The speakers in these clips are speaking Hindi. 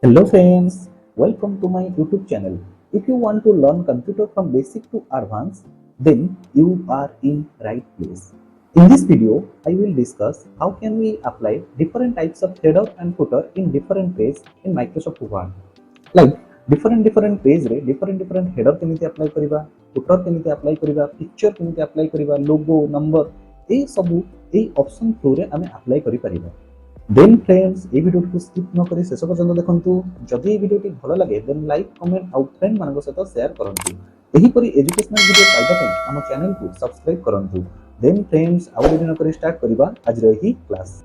Hello friends, welcome to my YouTube channel. If you want to learn computer from basic to advanced, then you are in right place. In this video, I will discuss how can we apply different types of header and footer in different ways in Microsoft Word. Like different page रे different header केमिति apply करिबा, footer केमिति apply करिबा, picture केमिति apply करिबा, logo, number ए सबु ए ऑप्शन फ्लो रे आमे apply करि परिबा। देन फ्रेंड्स ए वीडियो को स्किप न करी शेष पर्यंत देखंतु। जदि ए वीडियो भल लगे देन लाइक कमेंट आउ फ्रेंड मानक सहित शेयर करंतु। एही परि एजुकेशनल वीडियो पाइबा पय हम चैनल को सब्सक्राइब करंतु। देन फ्रेंड्स आउ वीडियो न करी स्टार्ट करिबा आज रही क्लास।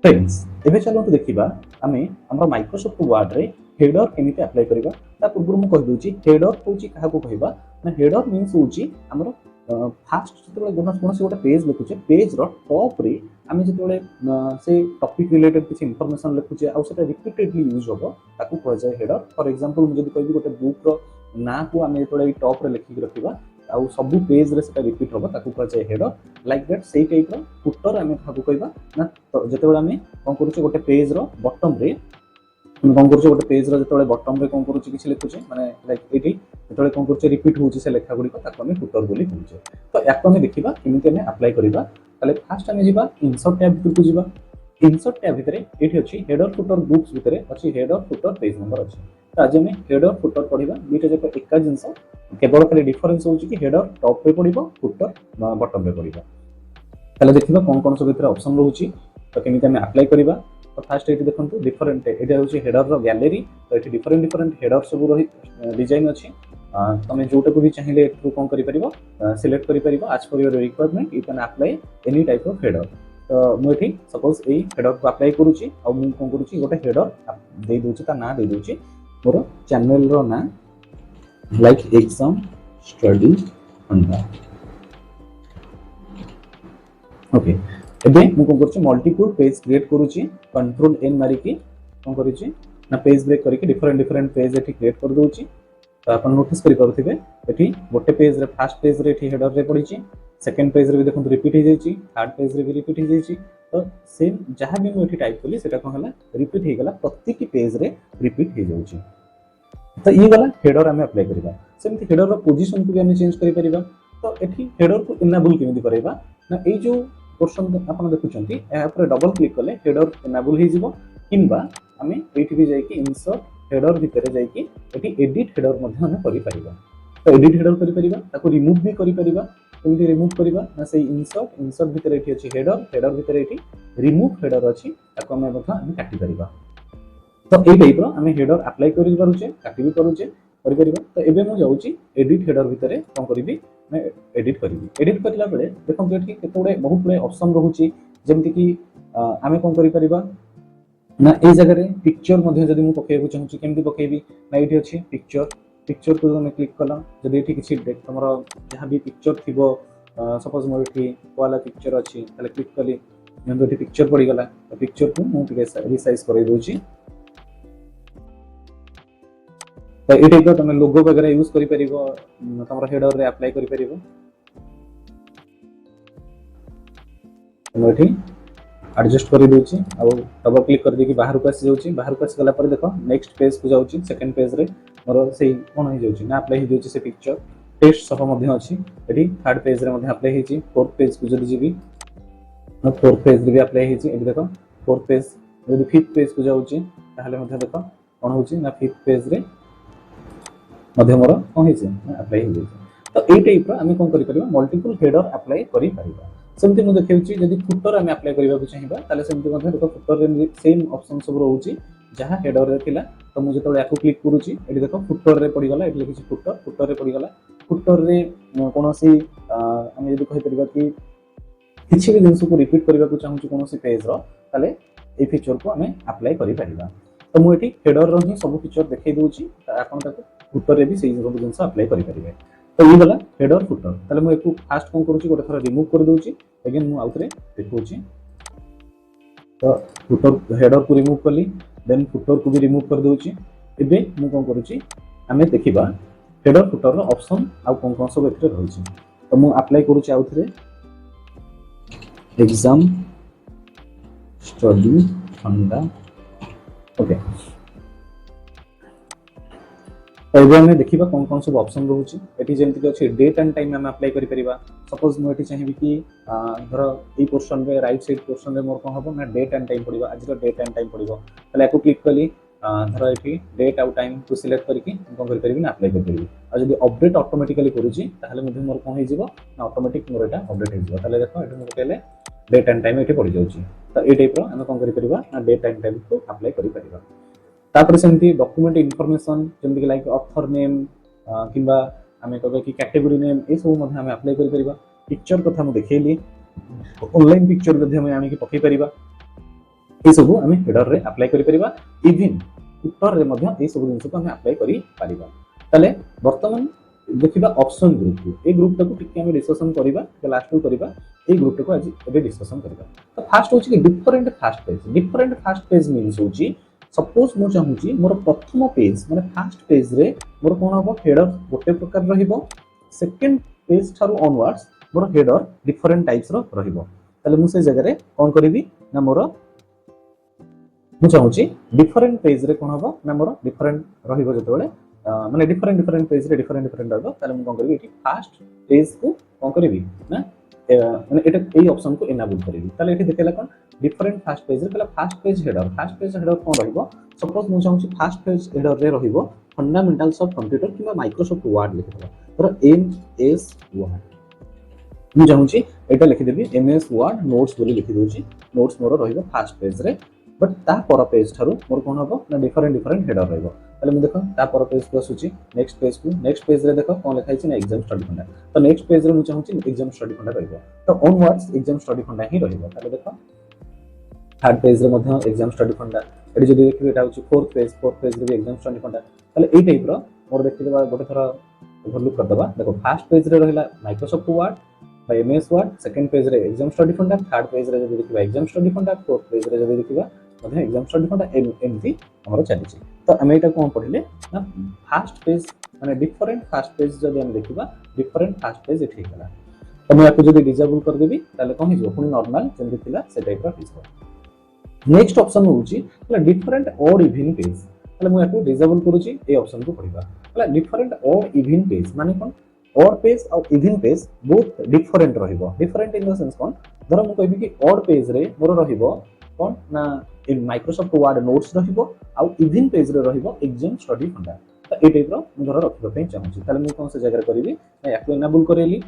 फ्रेंड्स एबे चलंतु देखिबा आमे हमर माइक्रोसॉफ्ट वर्ड रे हेडर केमिति अप्लाई करिबा। ता पूर्व मु कहि दोची हेडर होची काहा को कहिबा ना हेडर मींस होची हमर फास्ट जेतबे कोनोसी गोटे पेज लिखुचे पेज रो टॉप रे आमे जेतबे से टॉपिक रिलेटेड किछि इंफॉर्मेशन लिखुचे आ सेटा रिपीटेडली यूज होबो ताकू कहै जाय हेडर। फॉर एग्जांपल मु जदि कहबी गोटे बुक रो ना को आमे जेतबे टॉप रे लिखि रखिबा आ सब पेज रे सेटा रिपीट होबो ताकू कहै जाय हेडर। लाइक दैट सेही टाइप रो फुटर आमे काहा को कहबा ना जेतबे आमे कोन करूचे गोटे पेज रो बॉटम रे कौन कर गोटे पेज जो बटम रे कौन कर लिखुचे माने लाइक ये जो कौन कर रिपीट होची से लेखा गुडी ताको हम फुटर बोली कहूचे। तो याको हम देखिबा केमिति हम अप्लाई करिबा। ताले फास्ट हम जिबा इंसर्ट टैब भितर को जिबा। इंसर्ट टैब भितर एठी अछि हेडर फुटर बुक्स भितर अछि हेडर फुटर पेज नंबर अछि। तो आज हम हेडर फुटर पढिबा दुईटा जक एका जिंस केवल खाली डिफरेंस होची कि हेडर टॉप पे पढिबो फुटर बटम पे पढिबो। ताले देखिबा कोन कोन सब भितर ऑप्शन रहउची तो केमिति हम अप्लाई करिबा। तो फास्ट ये देखो डिफरेंट ये हूँ हेडर रो गैलरी। तो ये डिफरेंट हेडर सब रही डिजाइन अच्छी तुम जोटा को भी चाहिए कौन कर सिलेक्ट कर आज per your requirement you can apply any type of header. तो मुझे सपोज यही हेडर को अप्लाई करुच्ची कौन करुच्ची गोटे हेडर दे दूची ता ना दे दूची मोर चैनल रो ना लाइक एग्जाम स्टडी अंडा। ओके एबे मु कोन करछि मल्टीपल पेज क्रिएट करूछि कंट्रोल एन मारी की कोन करिछि ना पेज ब्रेक करिके डिफरेंट पेज एठी क्रिएट कर दोछि। तो अपन नोटिस करि पारुथिबे एठी गोटे पेज रे फर्स्ट पेज रे एठी हेडर रे पडिछि सेकंड पेज रे भी देखंतु रिपीट हो जाइछि थर्ड पेज रे भी रिपीट हो जाइछि। तो सेम जहां भी मु एठी टाइप कली सेटा कोन हला रिपीट हे गला प्रत्येक पेज रे रिपीट हो जाउछि। तो ये गला हेडर हमें अप्लाई करिबा। सेमति हेडर रो पोजीशन को भी हमें चेंज करि परिबा। तो एठी हेडर को इनेबल केमिति करैबा ना ए जो पोर्शन आपण देखुचंती या पर डबल क्लिक कले हेडर इनेबल हे जिवो किंबा हमें एठी भी जाई कि इंसर्ट हेडर भितर जाई कि एठी एडिट हेडर मध्ये हम करि परिबा। तो एडिट हेडर करि परिबा ताको रिमूव भी करि परिबा। केमिति रिमूव परिबा ना से इंसर्ट भितर एठी अछि हेडर भितर एठी रिमूव हेडर अछि ताको हम मध्ये हम काटि परिबा। तो ए टाइप रो हम हेडर अप्लाई करि पारुचे काटि भी पारुचे करि परिबा। तो एबे मु जाउची एडिट हेडर भितर कोन करिबी मैं एडिट करिबी। एडिट करला बेले देखो एठी केते गुडे बहुत गुडे ऑप्शन रहउची जेमति कि आमे कोन करि परिबा ना ए जगह रे पिक्चर मध्ये जदि मु पकेबो चाहूची केमति पकेबी ना एठी अछि पिक्चर को हम क्लिक कला जदि एठी किछि हमर जहां भी पिक्चर थिबो सपोज मोर एठी वाला पिक्चर अछि ताले क्लिक कली जेमति एठी पिक्चर पड़ी गला तो पिक्चर को मु टिके रिसाइज करै दोची। तो ये टाइप तुम लोगो वगैरह यूज करि परिबो तमरा हेडर रे अप्लाई करि परिबो। हम एठी एडजस्ट करि दोची आ डबल क्लिक कर दे कि बाहर को आसी जाउची। बाहर को आसी गला पर देखो नेक्स्ट पेज को जाउची सेकंड पेज रे मोर सेही कोन हो जाउची ना अप्लाई हो जाउची से पिक्चर टेक्स्ट सह मध्ये अछि। एठी थर्ड पेज रे मध्ये अप्लाई हेची फोर्थ पेज को जदि जीबी ना फोर्थ पेज रे भी अप्लाई हेची। एठी देखो फोर्थ पेज जदि फिफ्थ पेज को जाउची ताहले मध्ये देखो कोन होची ना फिफ्थ पेज रे मध्ये मोर कोन हेची अप्लाई हो जाउची। तो ए टाइप रो हम कोन करि परिबा मल्टीपल हेडर अप्लाई करि परिबा। सेमति मु देखैछि जदि फुटर हम अप्लाई करिबा को चाहिबा ताले सेमति मध्ये देखो फुटर रे सेम ऑप्शन सब रहउची जहां हेडर रे थिला। तो मु जतबे याको क्लिक करूची एठी देखो फुटर रे पड़ी गला एठी लिखिछि फुटर रे पड़ी गला। फुटर रे कोनोसी हम यदि कहि परिबा कि किछि भी जिंस को रिपीट करिबा को चाहूची कोनोसी पेज रो ताले ए फीचर को हम अप्लाई करि परिबा। तो मु एठी हेडर रो ही सब फीचर देखै दोची आपण ताको फुटर रे भी सेही सब जिंस अप्लाई करि परिबे। तो ये गला हेडर फुटर ताले मु एकु फास्ट कोन करूची गोटे थरा रिमूव कर दोची अगेन मु आउथरे देखौची। तो फुटर हेडर को रिमूव कली देन फुटर को भी रिमूव कर दोची। एबे मु कोन करूची हमें देखिबा हेडर फुटर रो ऑप्शन आ कोन कोन सब एथे रहउची। तो मु अप्लाई करूची आउथरे एग्जाम स्टडी अंडा। ओके तो ये आम देखा कौन कौन सब ऑप्शन रोचे ये जमीक अच्छे डेट एंड टाइम आम अप्लाई करें। सपोज मुझे चाहिए कि धर ये पोर्सन में राइट साइड पोर्सन में मोर कौन हम ना डेट एंड टाइम पड़ो आज डेट एंड टाइम पड़ो या क्लिक कली धर ये डेट आउ टाइम को सिलेक्ट करके कौन करें ना अप्लाई करेंगे। आज अपडेट ऑटोमेटिकली करुँची मोर कौन हो ऑटोमेटिक मोर यहाँ अपडेट हो देख ये मोटे डेट एंड टाइम ये पड़ जाऊँगी। तो ये टाइप आम कौन कर डेट एंड टाइम को अप्लाई करें। तापर सेमती डॉक्यूमेंट इनफॉरमेशन जमीक लाइक ऑथर नेम किंबा आम कह कि कैटेगरी नेम ये सब आम अप्लाई करें। पिक्चर कथा मुझे देखली ऑनलाइन पिक्चर आम पकई पार ये सब आम हेडर रे अप्लाई करें। इवन फुटर रे ये सब जिन को आम अप्लाई करें। बर्तमान देखा ऑप्शन ग्रुप को ये ग्रुप टाक डिस्कसन करवा लास्ट को करवा ये ग्रुप टाक आज ए डिस्कसन करवा। तो फास्ट हूँ कि डिफरेंट फास्ट पेज मीन्स हूँ सपोज मु चाहूँगी मोर प्रथम पेज माने फास्ट पेज रे मोर कौन हम हेडर गोटे प्रकार रहिबो सेकंड पेज ठारू ऑनवर्ड्स मोर हेडर डिफरेंट टाइप्स रो रहिबो। ताले मु से जगह रे कौन करिवि ना मोर मु चाहूँगी डिफरेंट पेज रे कौन हम ना मोर डिफरेंट रहिबो जतबेले माने डिफरेंट पेज रे डिफरेंट रहिबो ताले मु कौन करिवि एठी फास्ट पेज को कौन करिवि ना माने एटा ए ऑप्शन को इनेबल करिवि। ताले एठी देखेला कोन डिफरेंट फास्ट पेज रे पहला फास्ट पेज हेडर कौन रहिबो। सपोज मु चाहूँगी फास्ट पेज हेडर रे रहिबो फंडामेंटल्स ऑफ कंप्यूटर किंबा माइक्रोसॉफ्ट वर्ड लिखिबो तर एमएस वर्ड मु चाहूँगी एटा लिखि देबी एमएस वर्ड नोट्स बोली लिखि दोची नोट्स मोर रहिबो फास्ट पेज रे बट ता पर पेज ठारू मोर कोन हबो ना डिफरेंट हेडर रहिबो। ताले मु देखो ता पर पेज को आसुची नेक्स्ट पेज रे देखो कोन लिखा हिची ना एग्जाम स्टडी फंडा। तो नेक्स्ट पेज रे मु चाहूँगी एग्जाम स्टडी फंडा रहिबो तो ऑनवर्ड्स एग्जाम स्टडी फंडा ही रहिबो। ताले देखो थर्ड पेज रे मध्य एग्जाम स्टडी फंडा एटी जदि देखिबे एटा होची फोर्थ पेज रे भी एग्जाम स्टडी फंडा। ताले ए टाइप रो मोर देखिबा गोटे थरा ओवरलुक कर दबा। देखो फर्स्ट पेज रे रहिला माइक्रोसॉफ्ट वर्ड बा एमएस वर्ड सेकंड पेज रे एग्जाम स्टडी फंडा थर्ड पेज रे जदि देखिबा एग्जाम स्टडी फंडा फोर्थ पेज रे जदि देखिबा मध्य एग्जाम स्टडी फंडा एमती हमर चली छी। तो हम एटा कोन पढिले ना फास्ट पेज माने डिफरेंट फास्ट पेज जदि हम देखिबा डिफरेंट फास्ट पेज एठी गला। तो मैं आपको जदि डिसेबल कर देबी ताले कोन हिजो पुनी नॉर्मल जेंति थिला से टाइप रो हिजो। नेक्स्ट ऑप्शन होउची डिफरेंट ऑड इवन पेज ताले मैं आपको डिसेबल करूची ए ऑप्शन को पढिबा डिफरेंट ऑड इवन पेज माने कोन ऑड पेज और इवन पेज बोथ डिफरेंट रहिबो। डिफरेंट इन द सेंस कोन धर मु कहबी कि ऑड पेज रे मोर रहिबो कोन ना इन माइक्रोसॉफ्ट वर्ड नोट्स रहिबो आ इवन पेज रे रहिबो एग्जाम स्टडी फंडा। तो ए टाइप रो मु धर रखिबो पे चाहूची ताले मु कोन से जगह करबी मैं याको इनेबल करेली।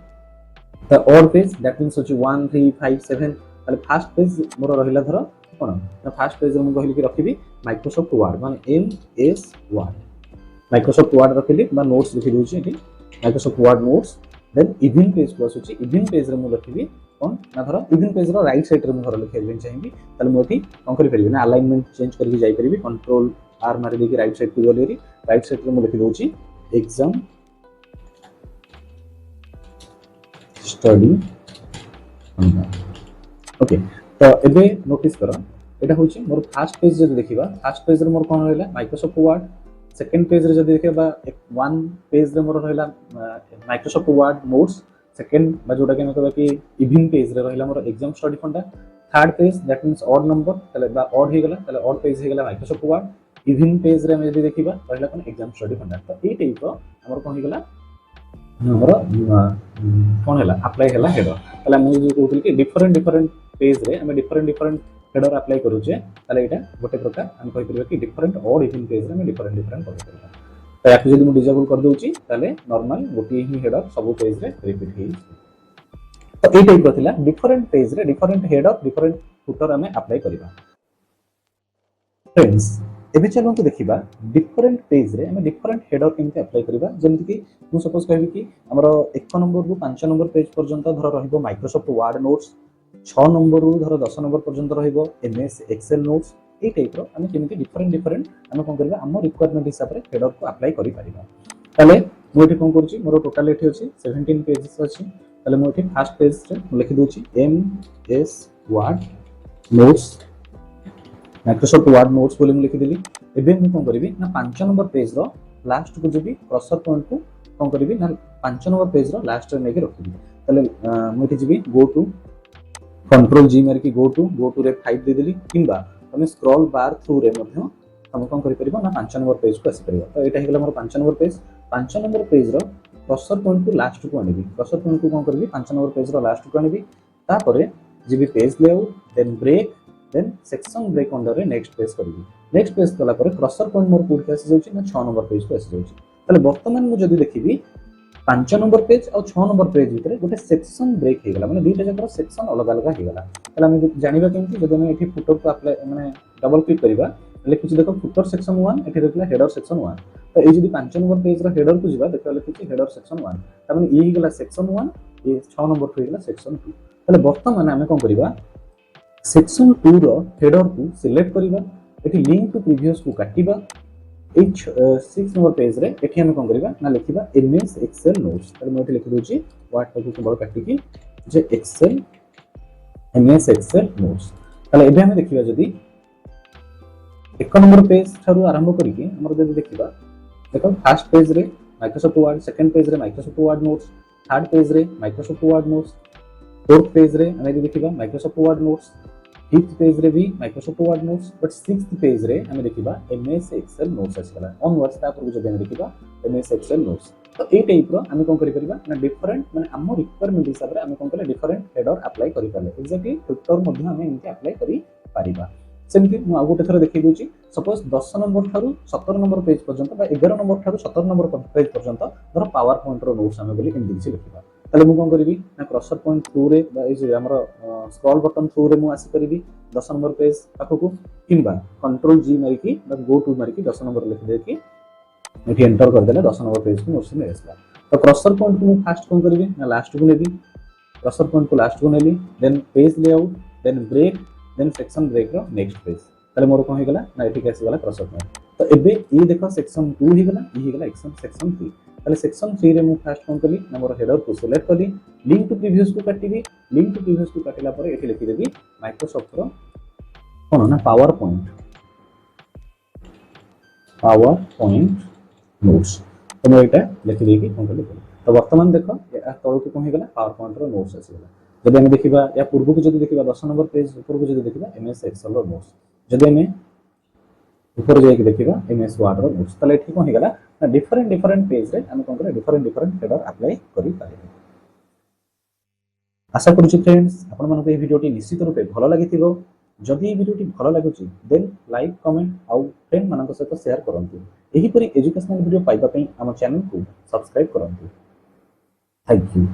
तो ऑड पेज दैट मींस होची 1 3 5 7 ताले फर्स्ट पेज मोर रहिला धर कोन ना फर्स्ट पेज रे मु कहली कि रखिबी माइक्रोसॉफ्ट वर्ड माने एमएस वर्ड माइक्रोसॉफ्ट वर्ड रखिली बा नोट्स लिखि दोची एठी Microsoft Word notes then even page को आसुची इवन पेज रे मु लिखिबी कोन ना धर even page row right side रे मु धर लिखेबी चाहिबी ताले मु एठी कोन करि परिबी ना अलाइनमेंट चेंज करके जाई परिबी कंट्रोल आर मारि देकी राइट साइड को गलेरी राइट साइड रे मु लिखि दोची एग्जाम स्टडी ओके। तो एबे नोटिस करो एटा होची मोर फर्स्ट पेज जदि देखिबा फर्स्ट पेज रे मोर कोन रहला माइक्रोसॉफ्ट वर्ड सेकंड पेज रे जदि देखिबा वन पेज रे मोर रहला माइक्रोसॉफ्ट वर्ड नोट्स सेकंड बा जोटा के मतलब कि इवन पेज रे रहला मोर एग्जाम स्टडी फंडा third page that means odd number तले बा ऑड हे गेला तले ऑड पेज हे गेला माइक्रोसॉफ्ट वर्ड इवन पेज रे हम जदि देखिबा रहला कोन एग्जाम स्टडी फंडा। तो ए टाइप रो हमर कोन हे गेला हमर कोन हैला अप्लाई हैला हेडर तले मु जे कहउतली कि डिफरेंट पेज रे हम डिफरेंट हेडर अप्लाई करू छे ताले एटा गोटे प्रकार हम कहि परबे कि डिफरेंट ऑड इवन पेज रे हम डिफरेंट कर परबे। तो याक जदि मु डिसेबल कर दोची ताले नॉर्मल गोटे ही हेडर सब पेज रे रिपीट हे। तो ए टाइप रथिला डिफरेंट पेज रे डिफरेंट हेडर डिफरेंट फुटर हमें अप्लाई करबा। फ्रेंड्स एबे चलो तो देखिबा डिफरेंट पेज रे हम डिफरेंट हेडर केमते अप्लाई करबा। जेमति कि मु सपोज कहबी कि हमरो 1 नंबर रु 5 नंबर पेज पर्यंत धर रहिबो माइक्रोसॉफ्ट वर्ड नोट्स 6 नंबर रु धर 10 नंबर पर्यंत रहिबो एमएस एक्सेल नोट्स ए टाइप रो हम केमति डिफरेंट हम कोन करबा हम रिक्वायरमेंट हिसाब रे हेडर को अप्लाई करि परिबा। ताले मु एठी कोन करछि मोर टोटल एठी अछि 17 पेजेस अछि ताले मु एठी फर्स्ट पेज रे लिखि दोछि MS Word notes Microsoft Word notes बोली लिखि देली। एबे मु कोन करबी ना 5 नंबर पेज रो लास्ट को जेबी क्रसर पॉइंट को कोन करबी ना 5 नंबर पेज रो लास्ट रे नेके रखिबी। ताले मु एठी जेबी गो टू कंट्रोल जी मार की गो टू रे 5 दे देली किंबा तमे स्क्रॉल बार थ्रू रे मध्य तुम कौन कर ना 5 नंबर पेज को आसीपर। तो यहाँ होगा मोर 5 number page. 5 number page cursor point को लास्ट को आनी। कर्सर पॉइंट को कौन करी 5 नंबर पेज लास्ट को आनी। तापर जी page layout then break then section break under next page करी। नेक्स्ट पेज कला कर्सर पॉइंट मोर कोड आसी जाउची ना 6 नंबर पेज को आसी जाउची। ताले वर्तमान मु जदी देखिबी 5 नंबर पेज और 6 नंबर पेज भितर गोटे सेक्शन ब्रेक हो गला माने दुईटा जकर सेक्शन अलग अलग हो गला। ताले हम जानिबा केमती जदी हम एठी फुटर को अप्लाई माने डबल क्लिक करबा लिखुची देखो फुटर सेक्शन 1 एठी देखला हेडर सेक्शन 1। तो ए जदी 5 नंबर पेज रो हेडर को जिबा देखो लिखुची हेडर सेक्शन 1 त माने ई हो गला सेक्शन 1 ए 6 नंबर को हो गला सेक्शन 2। ताले वर्तमान हम कोन करबा सेक्शन 2 रो हेडर को सिलेक्ट करबा एठी लिंक टू प्रीवियस को काटिबा। 6 नंबर पेज रे एठी हम कोन करबा ना लिखिबा एमएस एक्सेल नोट्स। तर मैं एठी लिखि दोची व्हाट टाइप को बड़ काटि की जे एक्सेल एमएस एक्सेल नोट्स। ताले एबे हम देखिबा जदी 1 नंबर पेज थारु आरंभ करी की हमर जदी देखिबा देखो फर्स्ट पेज रे माइक्रोसॉफ्ट वर्ड, सेकंड पेज रे Microsoft Word notes, third page रे Microsoft Word notes, fourth page रे हम देखिबा Microsoft Word notes, fifth page रे भी Microsoft Word notes, but sixth page रे हम देखिबा एमएस एक्सेल नोट्स आसला ऑनवर्ड्स ता पर जो हम देखिबा एमएस एक्सेल नोट्स। तो ए टाइप रो हम कोन करि परिबा ना डिफरेंट माने हम रिक्वायरमेंट हिसाब रे हम कोन करे डिफरेंट हेडर अप्लाई करि पाले एक्जेक्टली फिल्टर मध्ये हम इनके अप्लाई करि परिबा। सेमती मु आ गोटे थरा देखि दोची सपोज 10 नंबर थारु 17 नंबर पेज पर्यंत बा 11 नंबर थारु 17 नंबर पेज पर्यंत धर पावर पॉइंट रो नोट्स हम बोली इन दिसी लिखिबा। ताले मु कोन करिवि ना क्रॉसर पॉइंट थ्रू रे बा ए जे हमर स्क्रॉल बटन थ्रू रे मु आसी करिवि 10 नंबर पेज पाखकु किंबा कंट्रोल जी मारी की बा गो टू मारी की 10 नंबर लिख दे की एठी एंटर कर देले 10 नंबर पेज को नोट्स में आसला। तो क्रॉसर पॉइंट को मु फर्स्ट कोन करिवि ना लास्ट को नेबी। क्रॉसर पॉइंट को लास्ट को नेली then page layout then break then section break रो नेक्स्ट पेज। ताले मोर कोन हे गला ना एठी कैसे गला क्रॉसर पॉइंट। तो एबे ये देखो सेक्शन 2 ही गला ई ही गला सेक्शन 3। ताले सेक्शन 3 रे मु फर्स्ट कोन कली ना मोर हेडर को सिलेक्ट कली लिंक टू प्रीवियस को काटिबी। लिंक टू प्रीवियस को काटिला पर एठी लिखि देबी माइक्रोसॉफ्ट रो कोन ना पावर पॉइंट नोट्स। तो मैं एटा लिखि देकी कोन कली। तो वर्तमान देखो या तळो को कोन हे गला पावर पॉइंट रो नोट्स आसी गला। जदि हम देखिबा या पूर्व को जदि देखिबा 10 नंबर पेज ऊपर को जदि देखिबा एमएस एक्सेल रो नोट्स। जदि हम ऊपर जाई के देखिबा एमएस वर्ड रो नोट्स। तले ठीक हो गला ना डिफरेंट पेज रे हम कोन करे डिफरेंट हेडर अप्लाई करि पारे। आशा करूची फ्रेंड्स आपण मानको ए वीडियोटी निश्चित रूपे भलो लागिथिबो। जदि ए वीडियोटी भलो लागुची देन लाइक कमेंट आउ फ्रेंड मानको सहित शेयर करंतु। एही परि एजुकेशनल वीडियो पाइबा पई हम चैनल को सब्सक्राइब करंतु। Thank you.